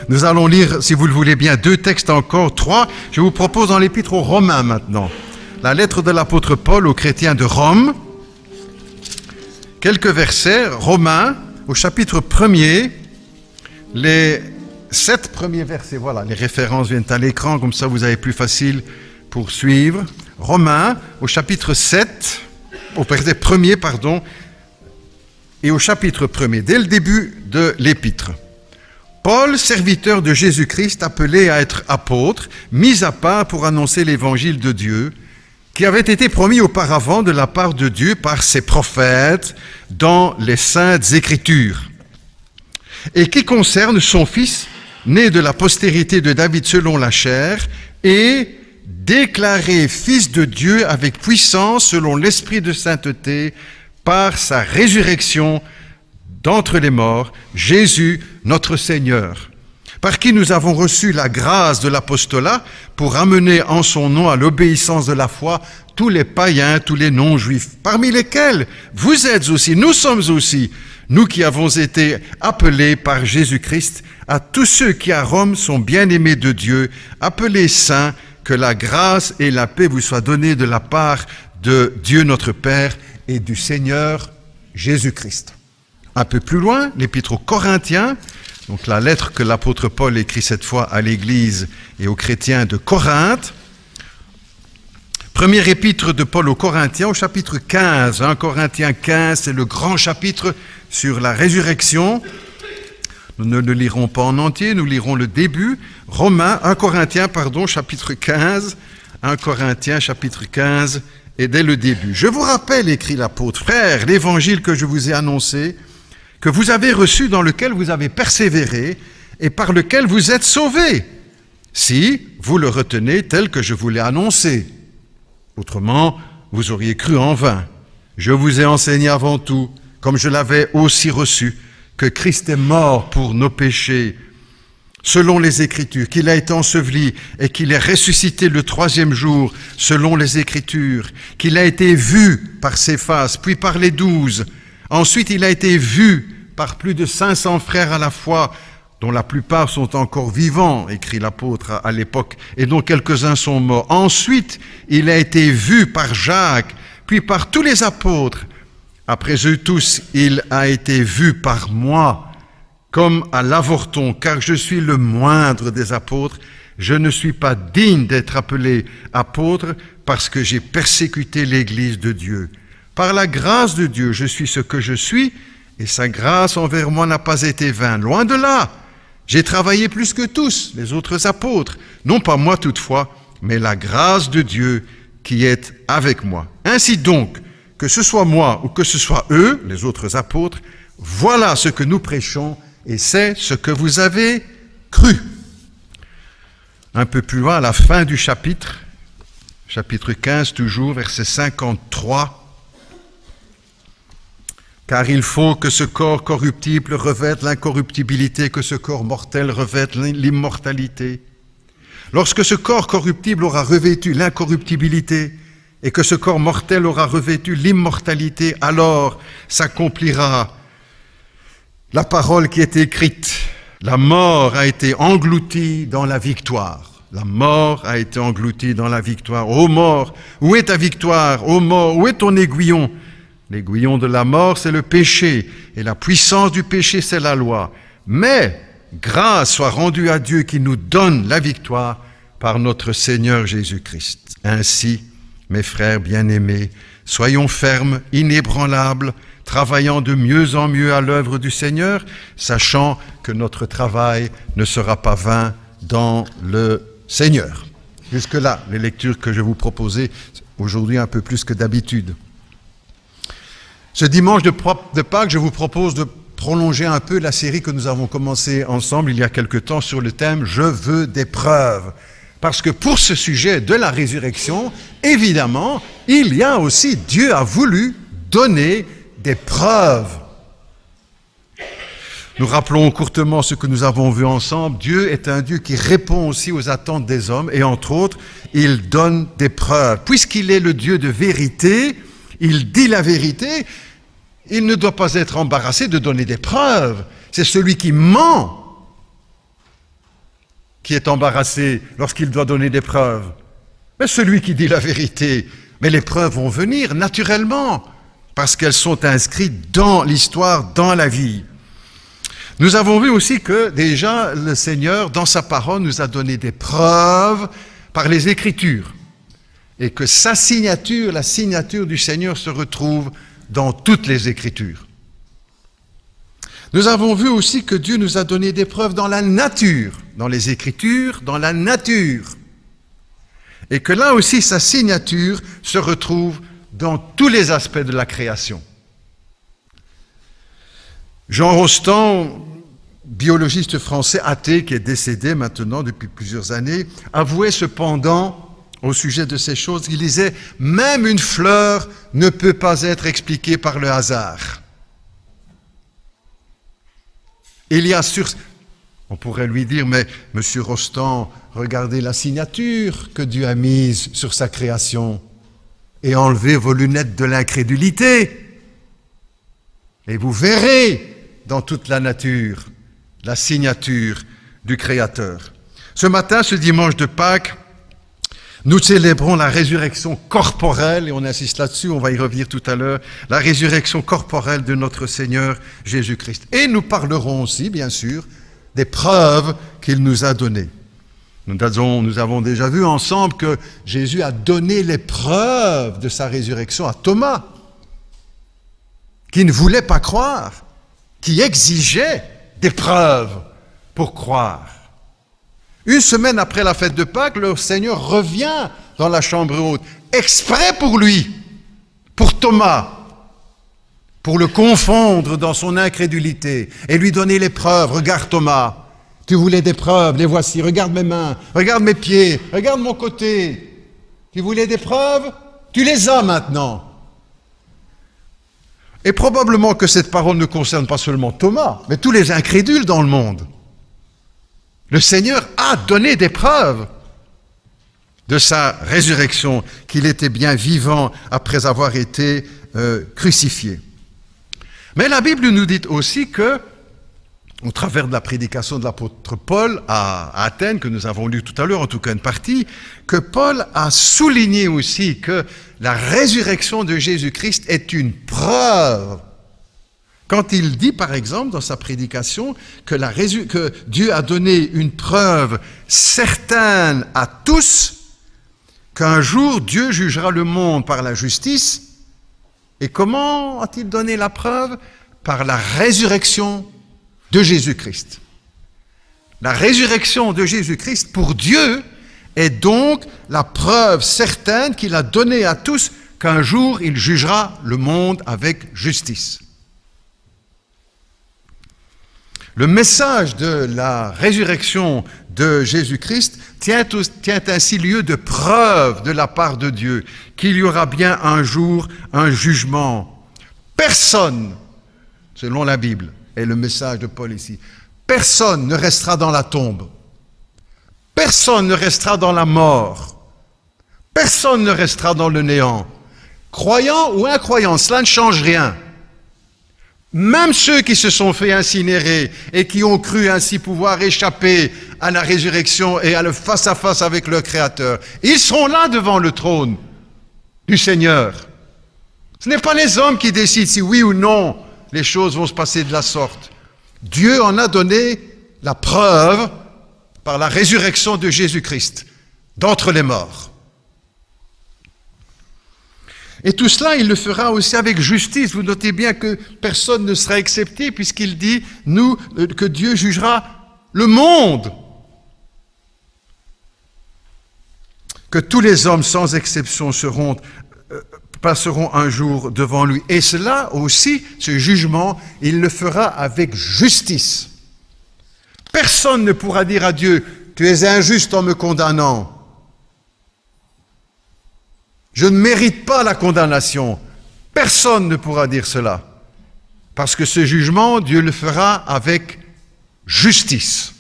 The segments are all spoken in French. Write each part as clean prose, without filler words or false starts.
Nous allons lire, si vous le voulez bien, 2 textes encore, 3. Je vous propose dans l'épître aux Romains maintenant. La lettre de l'apôtre Paul aux chrétiens de Rome. Quelques versets, Romains, au chapitre 1er, les 7 premiers versets. Voilà, les références viennent à l'écran, comme ça vous avez plus facile pour suivre. Romains, au chapitre 7, au verset 1er, pardon, et au chapitre 1er, dès le début de l'épître. Paul, serviteur de Jésus-Christ, appelé à être apôtre, mis à part pour annoncer l'évangile de Dieu, qui avait été promis auparavant de la part de Dieu par ses prophètes dans les saintes Écritures, et qui concerne son fils, né de la postérité de David selon la chair, et déclaré fils de Dieu avec puissance selon l'esprit de sainteté, par sa résurrection d'entre les morts, Jésus notre Seigneur, par qui nous avons reçu la grâce de l'apostolat pour amener en son nom à l'obéissance de la foi tous les païens, tous les non-juifs, parmi lesquels vous êtes aussi, nous sommes aussi, nous qui avons été appelés par Jésus-Christ, à tous ceux qui à Rome sont bien-aimés de Dieu, appelés saints, que la grâce et la paix vous soient données de la part de Dieu notre Père et du Seigneur Jésus-Christ. Un peu plus loin, l'épître aux Corinthiens, donc la lettre que l'apôtre Paul écrit cette fois à l'Église et aux chrétiens de Corinthe. Première épître de Paul aux Corinthiens, au chapitre 15. 1 Corinthiens 15, c'est le grand chapitre sur la résurrection. Nous ne le lirons pas en entier, nous lirons le début. 1 Corinthiens, chapitre 15. 1 Corinthiens, chapitre 15, et dès le début. Je vous rappelle, écrit l'apôtre, frères, l'évangile que je vous ai annoncé, que vous avez reçu, dans lequel vous avez persévéré, et par lequel vous êtes sauvés, si vous le retenez tel que je vous l'ai annoncé. Autrement, vous auriez cru en vain. Je vous ai enseigné avant tout, comme je l'avais aussi reçu, que Christ est mort pour nos péchés, selon les Écritures, qu'il a été enseveli et qu'il est ressuscité le 3e jour, selon les Écritures, qu'il a été vu par Céphas, puis par les 12. Ensuite, il a été vu par plus de 500 frères à la fois, dont la plupart sont encore vivants, écrit l'apôtre à l'époque, et dont quelques-uns sont morts. Ensuite, il a été vu par Jacques, puis par tous les apôtres. Après eux tous, il a été vu par moi, comme à l'avorton, car je suis le moindre des apôtres. Je ne suis pas digne d'être appelé apôtre parce que j'ai persécuté l'Église de Dieu. Par la grâce de Dieu, je suis ce que je suis, et sa grâce envers moi n'a pas été vaine. Loin de là, j'ai travaillé plus que tous les autres apôtres, non pas moi toutefois, mais la grâce de Dieu qui est avec moi. Ainsi donc, que ce soit moi ou que ce soit eux, les autres apôtres, voilà ce que nous prêchons et c'est ce que vous avez cru. Un peu plus loin, à la fin du chapitre 15 toujours, verset 53. Car il faut que ce corps corruptible revête l'incorruptibilité, que ce corps mortel revête l'immortalité. Lorsque ce corps corruptible aura revêtu l'incorruptibilité, et que ce corps mortel aura revêtu l'immortalité, alors s'accomplira la parole qui est écrite. La mort a été engloutie dans la victoire. La mort a été engloutie dans la victoire. Ô mort, où est ta victoire? Ô mort, où est ton aiguillon? L'aiguillon de la mort, c'est le péché, et la puissance du péché, c'est la loi. Mais grâce soit rendue à Dieu qui nous donne la victoire par notre Seigneur Jésus-Christ. Ainsi, mes frères bien-aimés, soyons fermes, inébranlables, travaillant de mieux en mieux à l'œuvre du Seigneur, sachant que notre travail ne sera pas vain dans le Seigneur. Jusque-là, les lectures que je vous proposais aujourd'hui un peu plus que d'habitude. Ce dimanche de Pâques, je vous propose de prolonger un peu la série que nous avons commencée ensemble il y a quelque temps sur le thème « Je veux des preuves ». Parce que pour ce sujet de la résurrection, évidemment, il y a aussi, Dieu a voulu donner des preuves. Nous rappelons courtement ce que nous avons vu ensemble. Dieu est un Dieu qui répond aussi aux attentes des hommes et entre autres, il donne des preuves. Puisqu'il est le Dieu de vérité, il dit la vérité, il ne doit pas être embarrassé de donner des preuves. C'est celui qui ment qui est embarrassé lorsqu'il doit donner des preuves, mais celui qui dit la vérité. Mais les preuves vont venir naturellement, parce qu'elles sont inscrites dans l'histoire, dans la vie. Nous avons vu aussi que déjà le Seigneur, dans sa parole, nous a donné des preuves par les Écritures, et que sa signature, la signature du Seigneur, se retrouve dans toutes les Écritures. Nous avons vu aussi que Dieu nous a donné des preuves dans la nature, dans les Écritures, dans la nature. Et que là aussi, sa signature se retrouve dans tous les aspects de la création. Jean Rostand, biologiste français athée qui est décédé maintenant depuis plusieurs années, avouait cependant au sujet de ces choses, il disait « Même une fleur ne peut pas être expliquée par le hasard. » Il y a sur... On pourrait lui dire, mais Monsieur Rostand, regardez la signature que Dieu a mise sur sa création et enlevez vos lunettes de l'incrédulité. Et vous verrez dans toute la nature la signature du Créateur. Ce matin, ce dimanche de Pâques, nous célébrons la résurrection corporelle, et on insiste là-dessus, on va y revenir tout à l'heure, la résurrection corporelle de notre Seigneur Jésus-Christ. Et nous parlerons aussi, bien sûr, des preuves qu'il nous a données. Nous avons déjà vu ensemble que Jésus a donné les preuves de sa résurrection à Thomas, qui ne voulait pas croire, qui exigeait des preuves pour croire. Une semaine après la fête de Pâques, le Seigneur revient dans la chambre haute, exprès pour lui, pour Thomas, pour le confondre dans son incrédulité et lui donner les preuves. Regarde Thomas, tu voulais des preuves, les voici, regarde mes mains, regarde mes pieds, regarde mon côté. Tu voulais des preuves, tu les as maintenant. Et probablement que cette parole ne concerne pas seulement Thomas, mais tous les incrédules dans le monde. Le Seigneur a donné des preuves de sa résurrection, qu'il était bien vivant après avoir été crucifié. Mais la Bible nous dit aussi que, au travers de la prédication de l'apôtre Paul à Athènes, que nous avons lu tout à l'heure, en tout cas une partie, que Paul a souligné aussi que la résurrection de Jésus-Christ est une preuve. Quand il dit, par exemple, dans sa prédication, que Dieu a donné une preuve certaine à tous, qu'un jour Dieu jugera le monde par la justice. Et comment a-t-il donné la preuve? Par la résurrection de Jésus-Christ. La résurrection de Jésus-Christ, pour Dieu, est donc la preuve certaine qu'il a donnée à tous qu'un jour il jugera le monde avec justice. Le message de la résurrection de Jésus-Christ tient ainsi lieu de preuve de la part de Dieu qu'il y aura bien un jour un jugement. Personne, selon la Bible, et le message de Paul ici, personne ne restera dans la tombe. Personne ne restera dans la mort. Personne ne restera dans le néant. Croyant ou incroyant, cela ne change rien. Même ceux qui se sont fait incinérer et qui ont cru ainsi pouvoir échapper à la résurrection et à le face-à-face avec leur Créateur, ils seront là devant le trône du Seigneur. Ce n'est pas les hommes qui décident si oui ou non les choses vont se passer de la sorte. Dieu en a donné la preuve par la résurrection de Jésus-Christ d'entre les morts. Et tout cela, il le fera aussi avec justice. Vous notez bien que personne ne sera excepté puisqu'il dit que Dieu jugera le monde. Que tous les hommes, sans exception, passeront un jour devant lui. Et cela aussi, ce jugement, il le fera avec justice. Personne ne pourra dire à Dieu, tu es injuste en me condamnant. Je ne mérite pas la condamnation. Personne ne pourra dire cela. Parce que ce jugement, Dieu le fera avec justice.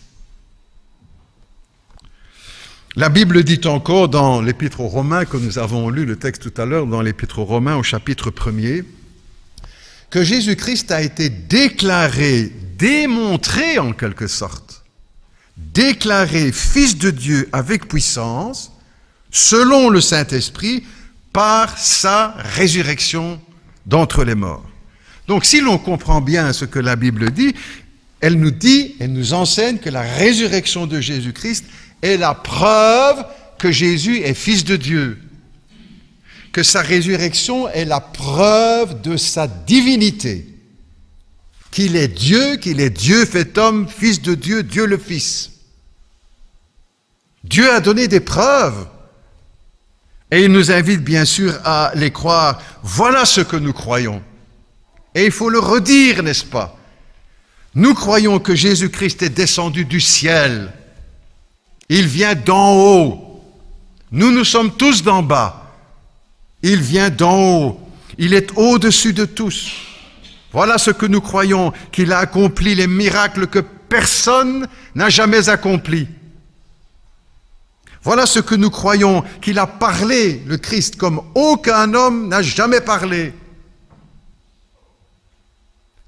La Bible dit encore dans l'Épître aux Romains, que nous avons lu le texte tout à l'heure, dans l'Épître aux Romains au chapitre 1er, que Jésus-Christ a été déclaré, démontré en quelque sorte, déclaré Fils de Dieu avec puissance, selon le Saint-Esprit, par sa résurrection d'entre les morts. Donc si l'on comprend bien ce que la Bible dit, elle nous enseigne que la résurrection de Jésus-Christ est la preuve que Jésus est Fils de Dieu, que sa résurrection est la preuve de sa divinité, qu'il est Dieu fait homme, Fils de Dieu, Dieu le Fils. Dieu a donné des preuves et il nous invite bien sûr à les croire. Voilà ce que nous croyons. Et il faut le redire, n'est-ce pas? Nous croyons que Jésus-Christ est descendu du ciel. Il vient d'en haut. Nous sommes tous d'en bas. Il vient d'en haut. Il est au-dessus de tous. Voilà ce que nous croyons, qu'il a accompli les miracles que personne n'a jamais accomplis. Voilà ce que nous croyons, qu'il a parlé, le Christ, comme aucun homme n'a jamais parlé.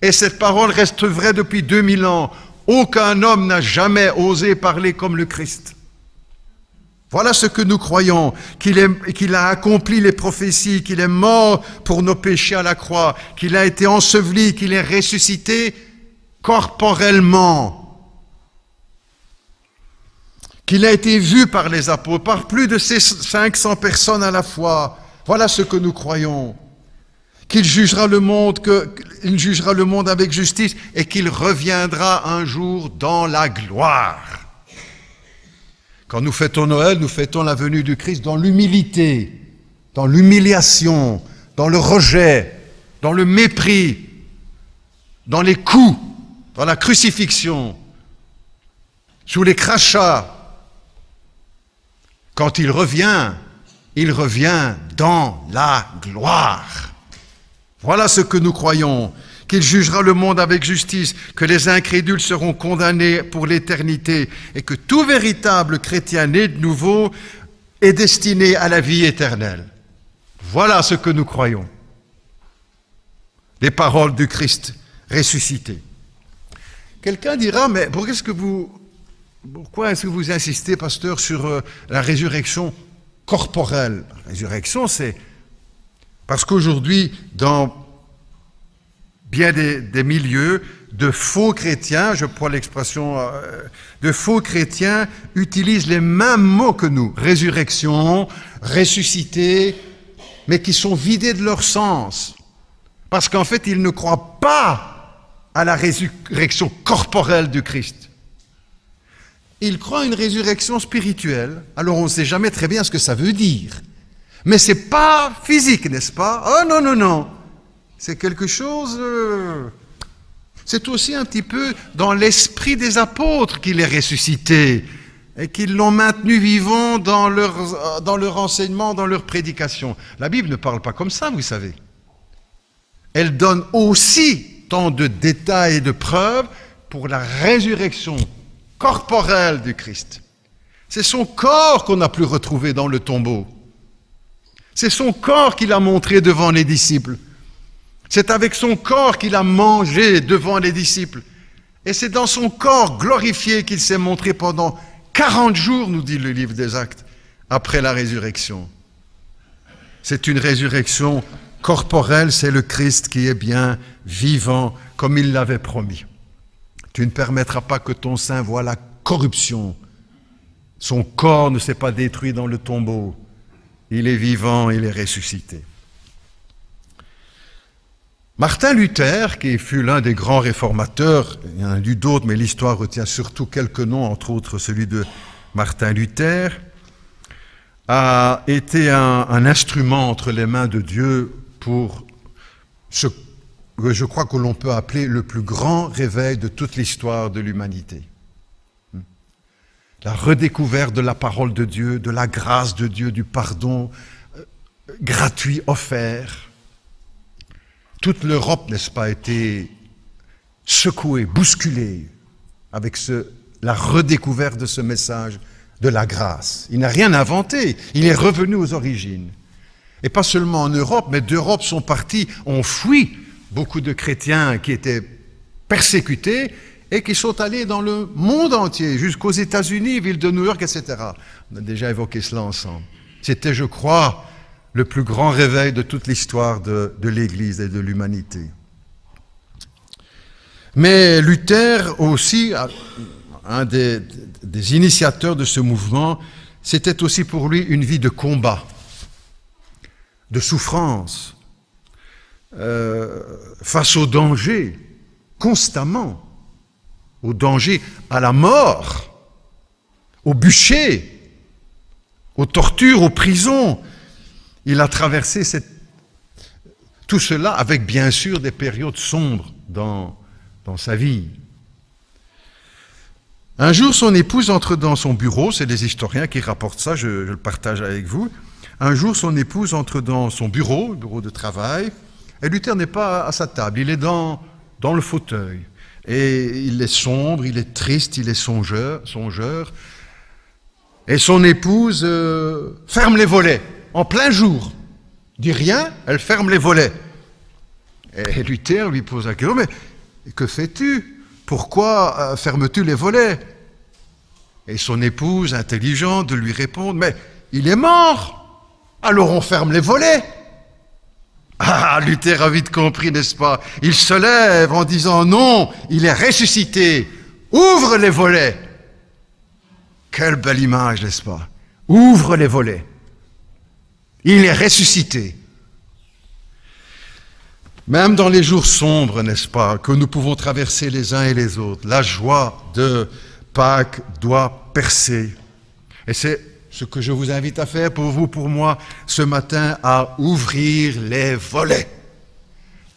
Et cette parole reste vraie depuis 2000 ans. Aucun homme n'a jamais osé parler comme le Christ. Voilà ce que nous croyons, qu'il a accompli les prophéties, qu'il est mort pour nos péchés à la croix, qu'il a été enseveli, qu'il est ressuscité corporellement, qu'il a été vu par les apôtres, par plus de 500 personnes à la fois. Voilà ce que nous croyons. Qu'il jugera le monde avec justice et qu'il reviendra un jour dans la gloire. Quand nous fêtons Noël, nous fêtons la venue du Christ dans l'humilité, dans l'humiliation, dans le rejet, dans le mépris, dans les coups, dans la crucifixion, sous les crachats. Quand il revient dans la gloire. Voilà ce que nous croyons, qu'il jugera le monde avec justice, que les incrédules seront condamnés pour l'éternité et que tout véritable chrétien né de nouveau est destiné à la vie éternelle. Voilà ce que nous croyons. Les paroles du Christ ressuscité. Quelqu'un dira, mais pourquoi est-ce que vous insistez, pasteur, sur la résurrection corporelle? La résurrection, c'est parce qu'aujourd'hui, dans bien des milieux, de faux chrétiens, je prends l'expression, de faux chrétiens utilisent les mêmes mots que nous, résurrection, ressuscité, mais qui sont vidés de leur sens. Parce qu'en fait, ils ne croient pas à la résurrection corporelle du Christ. Ils croient à une résurrection spirituelle, alors on ne sait jamais très bien ce que ça veut dire. Mais ce n'est pas physique, n'est-ce pas? Oh non, non, non. C'est quelque chose... c'est aussi un petit peu dans l'esprit des apôtres qu'il est ressuscité et qu'ils l'ont maintenu vivant dans leur enseignement, dans leur prédication. La Bible ne parle pas comme ça, vous savez. Elle donne aussi tant de détails et de preuves pour la résurrection corporelle du Christ. C'est son corps qu'on n'a plus retrouvé dans le tombeau. C'est son corps qu'il a montré devant les disciples. C'est avec son corps qu'il a mangé devant les disciples. Et c'est dans son corps glorifié qu'il s'est montré pendant 40 jours, nous dit le livre des Actes, après la résurrection. C'est une résurrection corporelle, c'est le Christ qui est bien vivant, comme il l'avait promis. Tu ne permettras pas que ton sein voie la corruption. Son corps ne s'est pas détruit dans le tombeau. Il est vivant, il est ressuscité. Martin Luther, qui fut l'un des grands réformateurs, il y en a eu d'autres, mais l'histoire retient surtout quelques noms, entre autres celui de Martin Luther, a été un instrument entre les mains de Dieu pour ce que je crois que l'on peut appeler le plus grand réveil de toute l'histoire de l'humanité. La redécouverte de la parole de Dieu, de la grâce de Dieu, du pardon gratuit offert. Toute l'Europe, n'est-ce pas, a été secouée, bousculée avec la redécouverte de ce message de la grâce. Il n'a rien inventé, il est revenu aux origines. Et pas seulement en Europe, mais d'Europe sont partis, ont fui beaucoup de chrétiens qui étaient persécutés et qui sont allés dans le monde entier, jusqu'aux États-Unis, ville de New York, etc. On a déjà évoqué cela ensemble. C'était, je crois, le plus grand réveil de toute l'histoire de l'Église et de l'humanité. Mais Luther aussi, un des initiateurs de ce mouvement, c'était aussi pour lui une vie de combat, de souffrance, face au danger, constamment, au danger, à la mort, au bûcher, aux tortures, aux prisons. Il a traversé tout cela avec bien sûr des périodes sombres dans sa vie. Un jour, son épouse entre dans son bureau, c'est les historiens qui rapportent ça, je le partage avec vous. Un jour, son épouse entre dans son bureau, le bureau de travail, et Luther n'est pas à sa table, il est dans le fauteuil. Et il est sombre, il est triste, il est songeur. Et son épouse ferme les volets, en plein jour. Dit rien, elle ferme les volets. Et Luther lui pose la question, mais que fais-tu? Pourquoi fermes-tu les volets? Et son épouse, intelligente, de lui répondre, mais il est mort, alors on ferme les volets. Ah, Luther a vite compris, n'est-ce pas? Il se lève en disant, non, il est ressuscité, ouvre les volets. Quelle belle image, n'est-ce pas? Ouvre les volets. Il est ressuscité. Même dans les jours sombres, n'est-ce pas, que nous pouvons traverser les uns et les autres, la joie de Pâques doit percer. Et c'est ce que je vous invite à faire pour vous, pour moi, ce matin, à ouvrir les volets.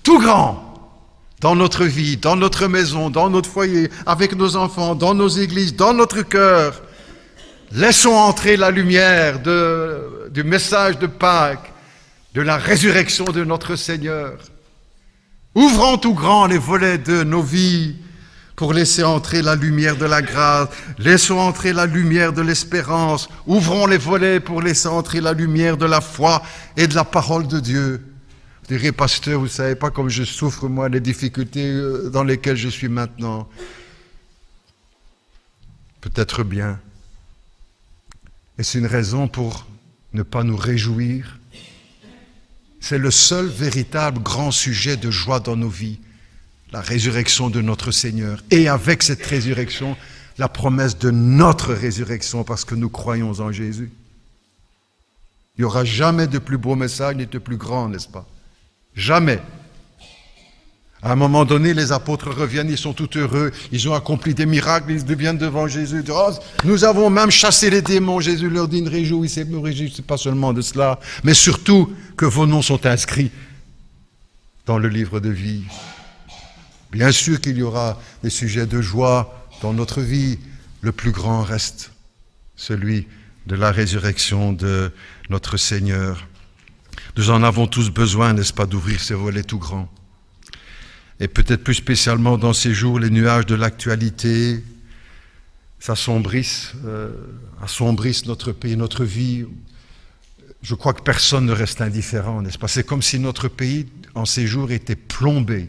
Tout grand, dans notre vie, dans notre maison, dans notre foyer, avec nos enfants, dans nos églises, dans notre cœur. Laissons entrer la lumière du message de Pâques, de la résurrection de notre Seigneur. Ouvrons tout grand les volets de nos vies pour laisser entrer la lumière de la grâce. Laissons entrer la lumière de l'espérance. Ouvrons les volets pour laisser entrer la lumière de la foi et de la parole de Dieu. Vous direz, pasteur, vous ne savez pas comme je souffre, moi, les difficultés dans lesquelles je suis maintenant. Peut-être bien. Est-ce une raison pour ne pas nous réjouir? C'est le seul véritable grand sujet de joie dans nos vies, la résurrection de notre Seigneur. Et avec cette résurrection, la promesse de notre résurrection, parce que nous croyons en Jésus. Il n'y aura jamais de plus beau message, ni de plus grand, n'est-ce pas? Jamais. À un moment donné, les apôtres reviennent, ils sont tout heureux, ils ont accompli des miracles, ils viennent devant Jésus, ils disent, oh, nous avons même chassé les démons. Jésus leur dit, ne réjouissez pas seulement de cela, mais surtout que vos noms sont inscrits dans le livre de vie. Bien sûr qu'il y aura des sujets de joie dans notre vie, le plus grand reste celui de la résurrection de notre Seigneur. Nous en avons tous besoin, n'est-ce pas, d'ouvrir ces volets tout grands. Et peut-être plus spécialement dans ces jours, les nuages de l'actualité assombrissent notre pays, notre vie. Je crois que personne ne reste indifférent, n'est-ce pas? C'est comme si notre pays, en ces jours, était plombé.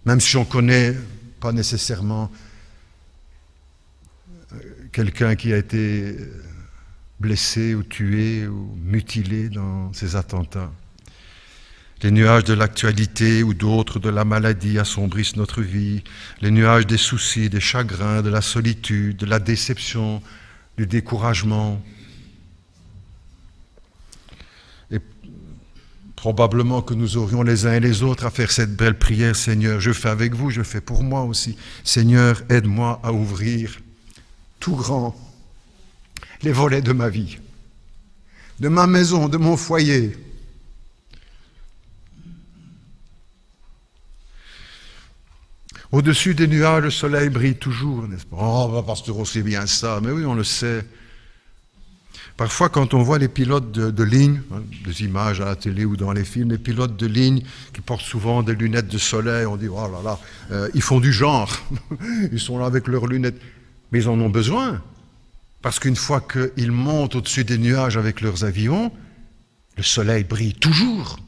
Même si on ne connaît pas nécessairement quelqu'un qui a été blessé ou tué ou mutilé dans ces attentats. Les nuages de l'actualité ou d'autres de la maladie assombrissent notre vie. Les nuages des soucis, des chagrins, de la solitude, de la déception, du découragement. Et probablement que nous aurions les uns et les autres à faire cette belle prière, Seigneur, je fais avec vous, je fais pour moi aussi. Seigneur, aide-moi à ouvrir tout grand les volets de ma vie, de ma maison, de mon foyer. Au-dessus des nuages, le soleil brille toujours, n'est-ce pas? Oh, pasteur, on sait bien ça. Mais oui, on le sait. Parfois, quand on voit les pilotes de ligne, des images à la télé ou dans les films, les pilotes de ligne qui portent souvent des lunettes de soleil, on dit, oh là là, ils font du genre. Ils sont là avec leurs lunettes. Mais ils en ont besoin. Parce qu'une fois qu'ils montent au-dessus des nuages avec leurs avions, le soleil brille toujours.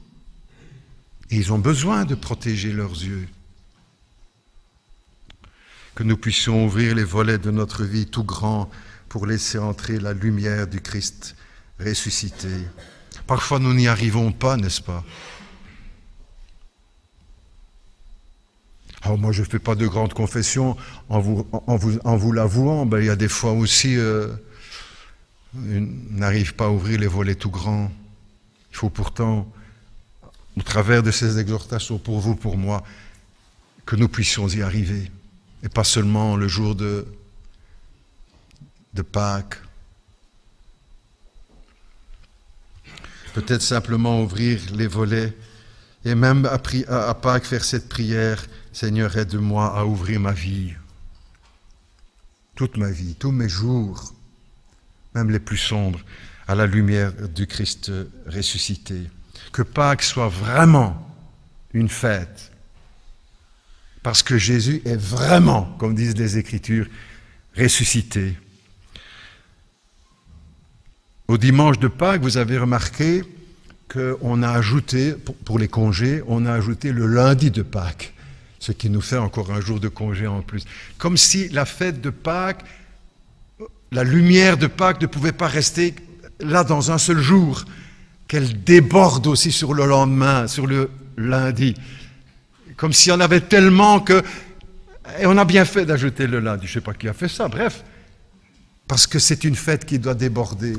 Et ils ont besoin de protéger leurs yeux. Que nous puissions ouvrir les volets de notre vie tout grands pour laisser entrer la lumière du Christ ressuscité. Parfois nous n'y arrivons pas, n'est-ce pas? Alors moi je ne fais pas de grandes confessions en vous l'avouant. Il y a des fois aussi, on n'arrive pas à ouvrir les volets tout grands. Il faut pourtant, au travers de ces exhortations pour vous, pour moi, que nous puissions y arriver. Et pas seulement le jour de Pâques. Peut-être simplement ouvrir les volets et même à Pâques faire cette prière, Seigneur, aide-moi à ouvrir ma vie, toute ma vie, tous mes jours, même les plus sombres, à la lumière du Christ ressuscité. Que Pâques soit vraiment une fête, parce que Jésus est vraiment, comme disent les Écritures, ressuscité. Au dimanche de Pâques, vous avez remarqué qu'on a ajouté, pour les congés, on a ajouté le lundi de Pâques, ce qui nous fait encore un jour de congé en plus. Comme si la fête de Pâques, la lumière de Pâques ne pouvait pas rester là dans un seul jour, qu'elle déborde aussi sur le lendemain, sur le lundi. Comme s'il y en avait tellement que... Et on a bien fait d'ajouter le lundi, je ne sais pas qui a fait ça, bref. Parce que c'est une fête qui doit déborder.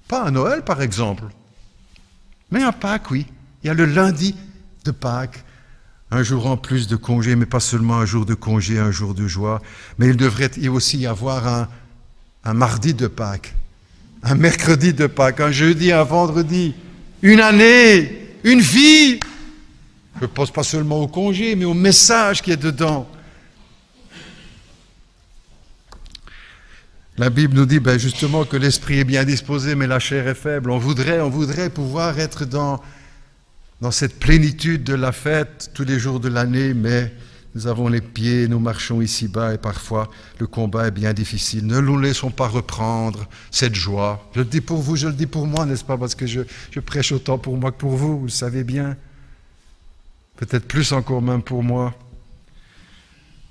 Pas à Noël, par exemple. Mais à Pâques, oui. Il y a le lundi de Pâques. Un jour en plus de congé, mais pas seulement un jour de congé, un jour de joie. Mais il devrait aussi y avoir un mardi de Pâques, un mercredi de Pâques, un jeudi, un vendredi, une année, une vie. Je ne pense pas seulement au congé, mais au message qui est dedans. La Bible nous dit justement que l'esprit est bien disposé, mais la chair est faible. On voudrait pouvoir être dans cette plénitude de la fête tous les jours de l'année, mais nous avons les pieds, nous marchons ici-bas et parfois le combat est bien difficile. Ne nous laissons pas reprendre cette joie. Je le dis pour vous, je le dis pour moi, n'est-ce pas? Parce que je prêche autant pour moi que pour vous, vous le savez bien. Peut-être plus encore même pour moi.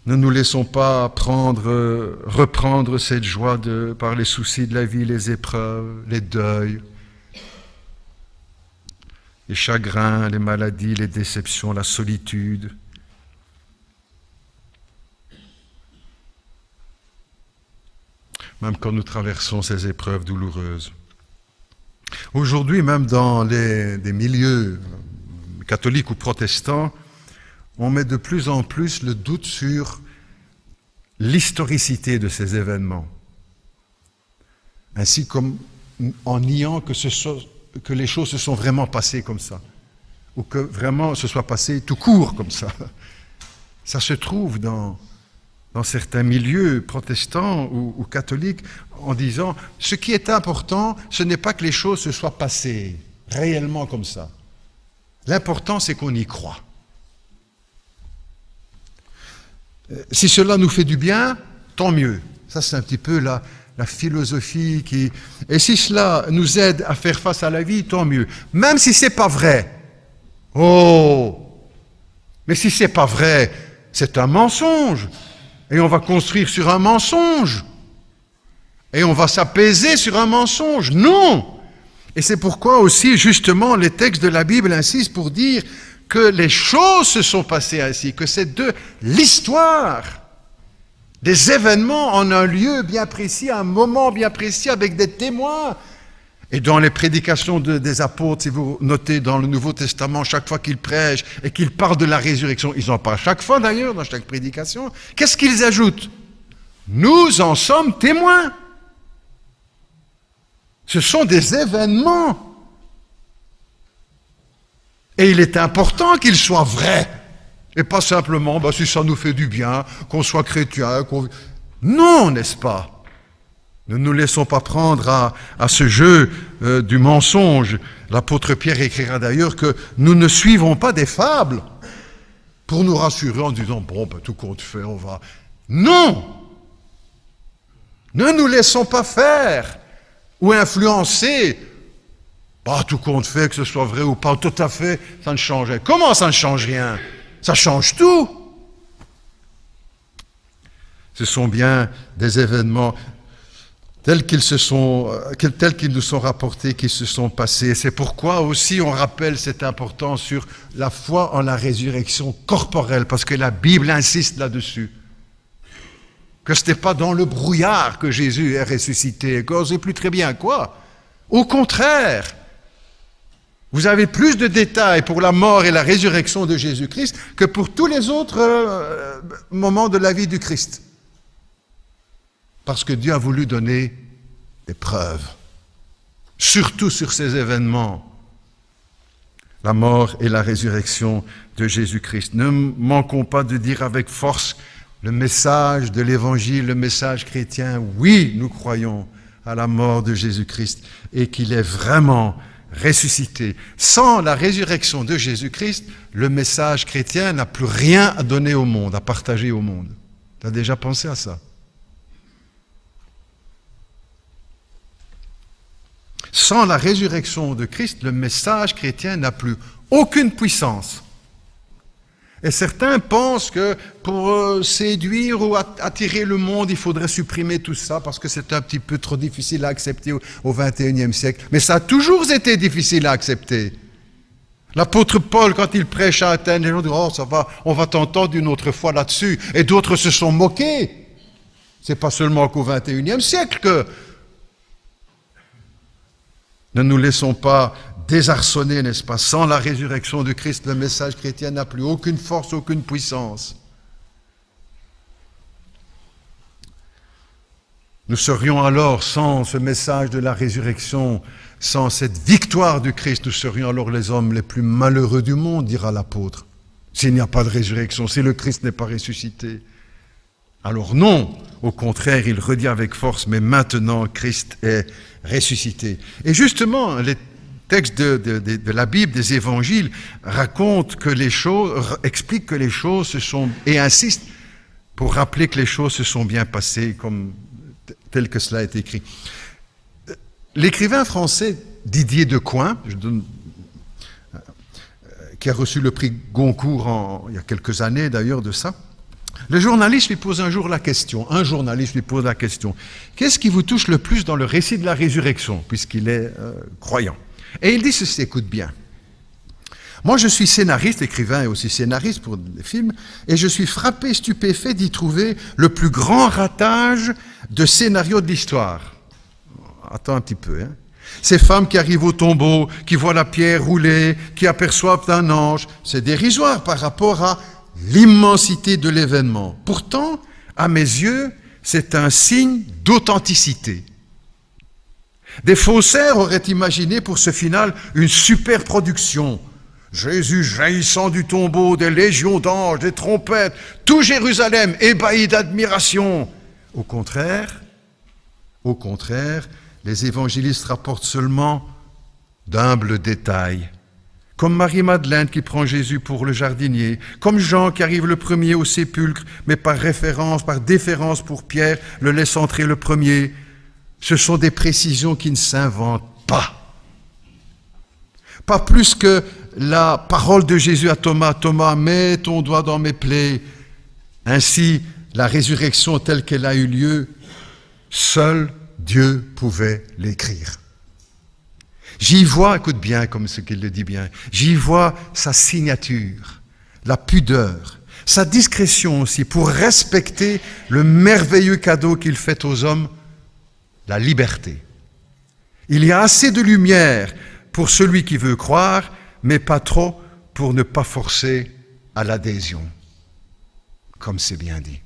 Ne nous laissons pas reprendre cette joie par les soucis de la vie, les épreuves, les deuils, les chagrins, les maladies, les déceptions, la solitude. Même quand nous traversons ces épreuves douloureuses. Aujourd'hui, même dans des milieux catholiques ou protestants, on met de plus en plus le doute sur l'historicité de ces événements, ainsi comme en niant que les choses se sont vraiment passées comme ça, ou que vraiment se soit passé tout court comme ça. Ça se trouve dans certains milieux protestants ou catholiques en disant « ce qui est important, ce n'est pas que les choses se soient passées réellement comme ça. L'important, c'est qu'on y croit. » Si cela nous fait du bien, tant mieux. Ça, c'est un petit peu la philosophie qui... Et si cela nous aide à faire face à la vie, tant mieux. Même si ce n'est pas vrai. Oh! Mais si ce n'est pas vrai, c'est un mensonge. Et on va construire sur un mensonge. Et on va s'apaiser sur un mensonge. Non! Et c'est pourquoi aussi, justement, les textes de la Bible insistent pour dire que les choses se sont passées ainsi, que c'est de l'histoire, des événements en un lieu bien précis, à un moment bien précis, avec des témoins. Et dans les prédications des apôtres, si vous notez dans le Nouveau Testament, chaque fois qu'ils prêchent et qu'ils parlent de la résurrection, ils en parlent chaque fois d'ailleurs, dans chaque prédication, qu'est-ce qu'ils ajoutent? Nous en sommes témoins. Ce sont des événements. Et il est important qu'ils soient vrais. Et pas simplement, si ça nous fait du bien, qu'on soit chrétien, Non, n'est-ce pas? Ne nous laissons pas prendre à ce jeu du mensonge. L'apôtre Pierre écrira d'ailleurs que nous ne suivons pas des fables pour nous rassurer en disant, tout compte fait, on va... Non! Ne nous laissons pas faire ou influencer Ah, tout compte fait, que ce soit vrai ou pas, tout à fait, ça ne change rien. Comment ça ne change rien? Ça change tout. Ce sont bien des événements tels qu'ils nous sont rapportés, qui se sont passés. C'est pourquoi aussi on rappelle cette importance sur la foi en la résurrection corporelle, parce que la Bible insiste là-dessus. Que ce n'était pas dans le brouillard que Jésus est ressuscité, qu'on ne sait plus très bien quoi. Au contraire, vous avez plus de détails pour la mort et la résurrection de Jésus-Christ que pour tous les autres moments de la vie du Christ. Parce que Dieu a voulu donner des preuves, surtout sur ces événements, la mort et la résurrection de Jésus-Christ. Ne manquons pas de dire avec force le message de l'Évangile, le message chrétien. Oui, nous croyons à la mort de Jésus-Christ et qu'il est vraiment ressuscité. Sans la résurrection de Jésus-Christ, le message chrétien n'a plus rien à donner au monde, à partager au monde. Tu as déjà pensé à ça? Sans la résurrection de Christ, le message chrétien n'a plus aucune puissance. Et certains pensent que pour séduire ou attirer le monde, il faudrait supprimer tout ça parce que c'est un petit peu trop difficile à accepter au XXIe siècle. Mais ça a toujours été difficile à accepter. L'apôtre Paul, quand il prêche à Athènes, les gens disent « Oh, ça va, on va t'entendre une autre fois là-dessus. » Et d'autres se sont moqués. C'est pas seulement qu'au XXIe siècle que... Ne nous laissons pas désarçonner, n'est-ce pas? Sans la résurrection de Christ, le message chrétien n'a plus aucune force, aucune puissance. Nous serions alors, sans ce message de la résurrection, sans cette victoire du Christ, nous serions alors les hommes les plus malheureux du monde, dira l'apôtre. S'il n'y a pas de résurrection, si le Christ n'est pas ressuscité. Alors non, au contraire, il redit avec force, mais maintenant Christ est ressuscité. Et justement, les textes de la Bible, des évangiles, racontent que les choses, expliquent que les choses se sont, et insistent pour rappeler que les choses se sont bien passées tel que cela est écrit. L'écrivain français Didier Decoing, qui a reçu le prix Goncourt il y a quelques années d'ailleurs de ça, le journaliste lui pose un journaliste lui pose la question, qu'est-ce qui vous touche le plus dans le récit de la résurrection, puisqu'il est croyant? Et il dit ceci, écoute bien. Moi, je suis scénariste, écrivain et aussi scénariste pour des films, et je suis frappé, stupéfait d'y trouver le plus grand ratage de scénario de l'histoire. Attends un petit peu, hein. Ces femmes qui arrivent au tombeau, qui voient la pierre rouler, qui aperçoivent un ange, c'est dérisoire par rapport à l'immensité de l'événement. Pourtant, à mes yeux, c'est un signe d'authenticité. Des faussaires auraient imaginé pour ce final une super production. Jésus jaillissant du tombeau, des légions d'anges, des trompettes, tout Jérusalem ébahi d'admiration. Au contraire, les évangélistes rapportent seulement d'humbles détails. Comme Marie-Madeleine qui prend Jésus pour le jardinier, comme Jean qui arrive le premier au sépulcre, mais par déférence pour Pierre, le laisse entrer le premier. Ce sont des précisions qui ne s'inventent pas. Pas plus que la parole de Jésus à Thomas, « Thomas, mets ton doigt dans mes plaies ». Ainsi, la résurrection telle qu'elle a eu lieu, seul Dieu pouvait l'écrire. J'y vois, écoute bien comme ce qu'il le dit bien, j'y vois sa signature, la pudeur, sa discrétion aussi pour respecter le merveilleux cadeau qu'il fait aux hommes, la liberté. Il y a assez de lumière pour celui qui veut croire, mais pas trop pour ne pas forcer à l'adhésion, comme c'est bien dit.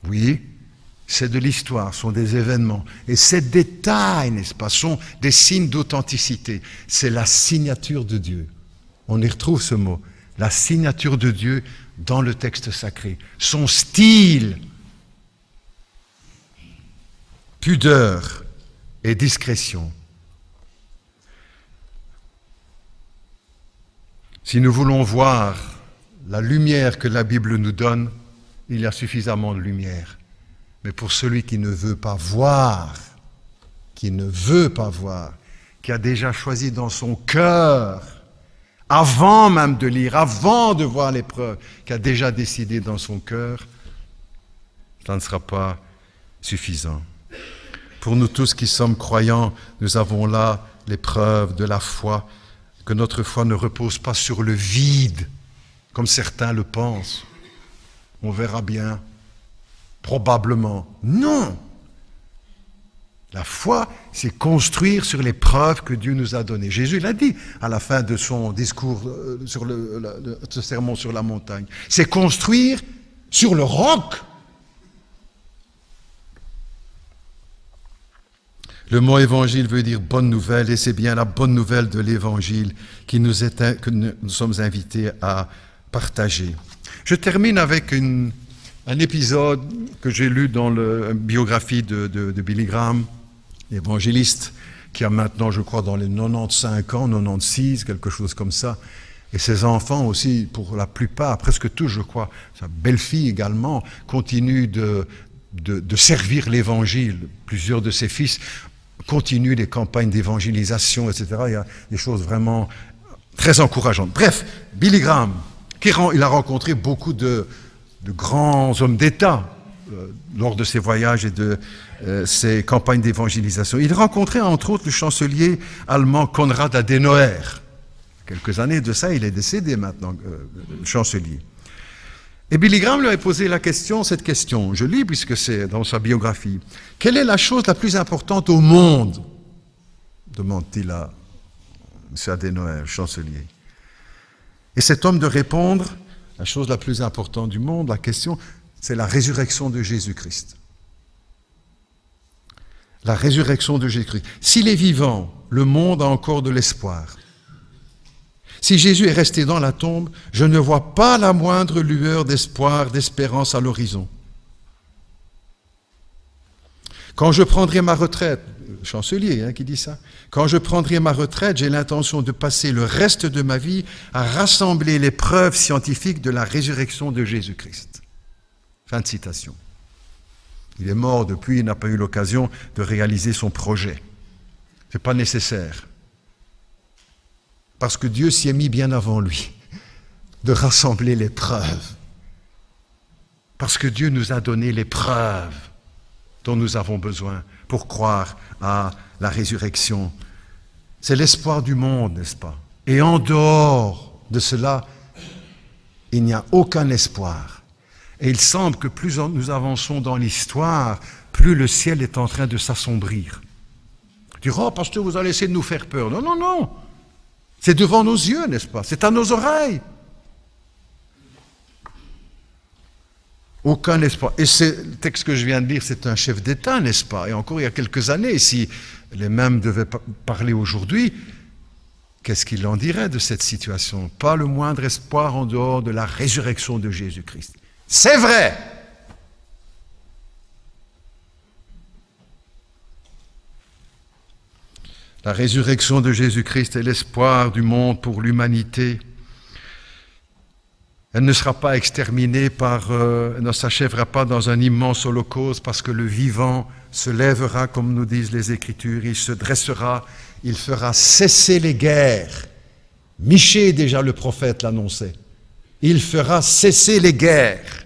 Oui, c'est de l'histoire, sont des événements. Et ces détails, n'est-ce pas, sont des signes d'authenticité. C'est la signature de Dieu. On y retrouve ce mot, la signature de Dieu dans le texte sacré. Son style, pudeur et discrétion. Si nous voulons voir la lumière que la Bible nous donne, il y a suffisamment de lumière. Mais pour celui qui ne veut pas voir, qui a déjà choisi dans son cœur, avant même de lire, avant de voir l'épreuve, qui a déjà décidé dans son cœur, ça ne sera pas suffisant. Pour nous tous qui sommes croyants, nous avons là l'épreuve de la foi, que notre foi ne repose pas sur le vide, comme certains le pensent. On verra bien, probablement. Non! La foi, c'est construire sur les preuves que Dieu nous a données. Jésus l'a dit à la fin de son discours sur ce sermon sur la montagne. C'est construire sur le roc. Le mot évangile veut dire bonne nouvelle, et c'est bien la bonne nouvelle de l'évangile que nous sommes invités à partager. Je termine avec un épisode que j'ai lu dans la biographie de Billy Graham, l'évangéliste, qui a maintenant, je crois, dans les 95 ans, 96, quelque chose comme ça. Et ses enfants aussi, pour la plupart, presque tous, je crois, sa belle-fille également, continuent de servir l'évangile. Plusieurs de ses fils continuent des campagnes d'évangélisation, etc. Il y a des choses vraiment très encourageantes. Bref, Billy Graham, il a rencontré beaucoup de grands hommes d'État lors de ses voyages et de ses campagnes d'évangélisation. Il rencontrait entre autres le chancelier allemand Konrad Adenauer. Quelques années de ça, il est décédé maintenant, le chancelier. Et Billy Graham lui a posé cette question, je lis puisque c'est dans sa biographie. Quelle est la chose la plus importante au monde? Demande-t-il à M. Adenauer, chancelier. Et cet homme de répondre, la chose la plus importante du monde, la question, c'est la résurrection de Jésus-Christ. La résurrection de Jésus-Christ. S'il est vivant, le monde a encore de l'espoir. Si Jésus est resté dans la tombe, je ne vois pas la moindre lueur d'espoir, d'espérance à l'horizon. Quand je prendrai ma retraite, le chancelier qui dit ça, quand je prendrai ma retraite, j'ai l'intention de passer le reste de ma vie à rassembler les preuves scientifiques de la résurrection de Jésus-Christ. Fin de citation. Il est mort depuis, il n'a pas eu l'occasion de réaliser son projet. Ce n'est pas nécessaire. Parce que Dieu s'y est mis bien avant lui, de rassembler les preuves. Parce que Dieu nous a donné les preuves dont nous avons besoin pour croire à la résurrection. C'est l'espoir du monde, n'est-ce pas? Et en dehors de cela, il n'y a aucun espoir. Et il semble que plus nous avançons dans l'histoire, plus le ciel est en train de s'assombrir. Tu dis, oh, pasteur, vous allez essayer de nous faire peur. Non, non, non. C'est devant nos yeux, n'est-ce pas? C'est à nos oreilles. Aucun espoir. Et le texte que je viens de lire, c'est un chef d'État, n'est-ce pas? Et encore il y a quelques années, si les mêmes devaient parler aujourd'hui, qu'est-ce qu'il en dirait de cette situation? Pas le moindre espoir en dehors de la résurrection de Jésus-Christ. C'est vrai! La résurrection de Jésus-Christ est l'espoir du monde pour l'humanité. Elle ne sera pas exterminée ne s'achèvera pas dans un immense holocauste parce que le vivant se lèvera, comme nous disent les Écritures, il se dressera, il fera cesser les guerres. Michée, déjà le prophète l'annonçait. Il fera cesser les guerres.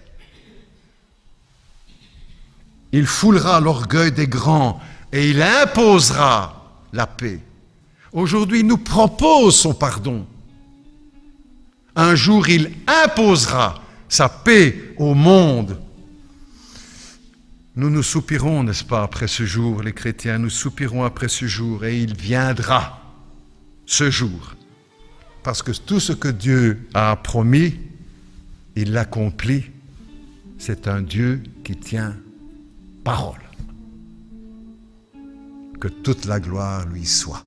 Il foulera l'orgueil des grands et il imposera la paix. Aujourd'hui, il nous propose son pardon. Un jour, il imposera sa paix au monde. Nous soupirons, n'est-ce pas, après ce jour, les chrétiens, nous soupirons après ce jour, et il viendra, ce jour. Parce que tout ce que Dieu a promis, il l'accomplit. C'est un Dieu qui tient parole. Que toute la gloire lui soit.